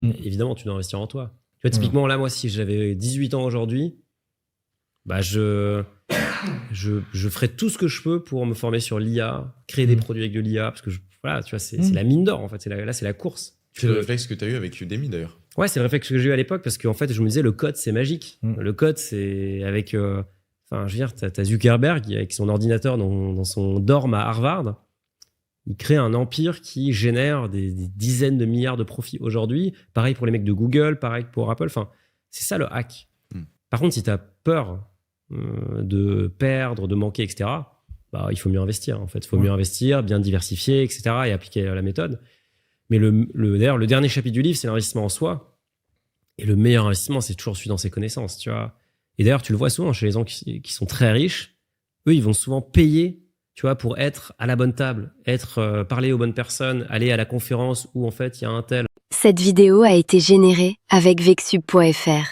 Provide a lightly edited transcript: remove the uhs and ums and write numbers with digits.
Évidemment, tu dois investir en toi. Tu vois, typiquement, là, moi, si j'avais 18 ans aujourd'hui, bah, je ferais tout ce que je peux pour me former sur l'IA, créer des produits avec de l'IA, parce que voilà, tu vois, c'est la mine d'or, en fait. Là, c'est la course. C'est le réflexe que tu as eu avec Udemy, d'ailleurs. Ouais, c'est le réflexe que j'ai eu à l'époque, parce qu'en fait, je me disais, le code, c'est magique. Le code, c'est avec... Enfin, je veux dire, t'as Zuckerberg, avec son ordinateur dans son dorm à Harvard, il crée un empire qui génère des dizaines de milliards de profits aujourd'hui. Pareil pour les mecs de Google, pareil pour Apple. Enfin, c'est ça le hack. Par contre, si tu as peur de perdre, de manquer, etc., bah, il faut mieux investir. En fait, il faut mieux investir, bien diversifier, etc., et appliquer la méthode. Mais d'ailleurs, le dernier chapitre du livre, c'est l'investissement en soi. Et le meilleur investissement, c'est toujours celui dans ses connaissances, tu vois. Et d'ailleurs, tu le vois souvent chez les gens qui sont très riches. Eux, ils vont souvent payer, tu vois, pour être à la bonne table, parler aux bonnes personnes, aller à la conférence où, en fait, il y a un tel. Cette vidéo a été générée avec Vexub.fr.